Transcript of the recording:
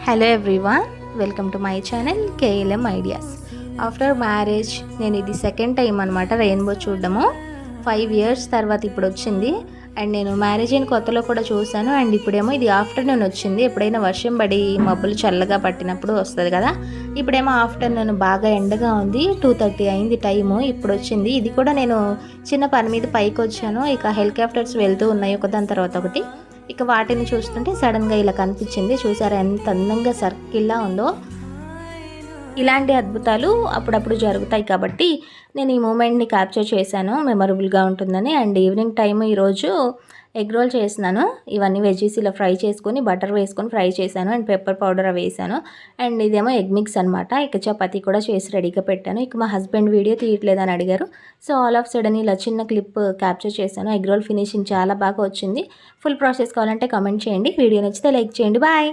Hello everyone, welcome to my channel KLM ideas. After marriage నేను ఇది second time అనమాట rainbow చూడడము. 5 years తర్వాత ఇప్పుడు వచ్చింది. అండ్ నేను మ్యారేజ్ అయిన కొత్తలో కూడా చూశాను. అండ్ ఇప్పుడేమో ఇది ఆఫ్టర్నూన్ వచ్చింది. ఎప్పుడైనా వర్షం పడి మబ్బులు చల్లగా పట్టినప్పుడు వస్తుంది కదా. ఇప్పుడేమో ఆఫ్టర్నూన్ బాగా ఎండగా ఉంది. 2:30 అయింది టైము. ఇప్పుడు వచ్చింది. ఇది కూడా నేను చిన్న పని మీద పైకి వచ్చాను. ఇక హెలికాప్టర్స్ వెళ్తూ ఉన్నాయి ఒకదాని తర్వాత ఒకటి. ఇక వాటిని చూస్తుంటే సడన్గా ఇలా కనిపించింది. చూసారా ఎంత అందంగా సర్కిల్లా ఉందో. ఇలాంటి అద్భుతాలు అప్పుడప్పుడు జరుగుతాయి కాబట్టి నేను ఈ మూమెంట్ని క్యాప్చర్ చేశాను, మెమరబుల్గా ఉంటుందని. అండ్ ఈవినింగ్ టైం ఈరోజు ఎగ్ రోల్ చేసినాను. ఇవన్నీ వెజ్జీస్ ఇలా ఫ్రై చేసుకొని బటర్ వేసుకొని ఫ్రై చేశాను. అండ్ పెప్పర్ పౌడర్ అవి వేసాను. అండ్ ఇదేమో ఎగ్ మిక్స్ అనమాట. ఇక చపాతీ కూడా చేసి రెడీగా పెట్టాను. ఇక మా హస్బెండ్ వీడియో తీయట్లేదని అడిగారు. సో ఆల్ ఆఫ్ సడన్ ఇలా చిన్న క్లిప్ క్యాప్చర్ చేశాను. ఎగ్ రోల్ ఫినిషింగ్ చాలా బాగా వచ్చింది. ఫుల్ ప్రాసెస్ కావాలంటే కామెంట్ చేయండి. వీడియో నచ్చితే లైక్ చేయండి. బాయ్.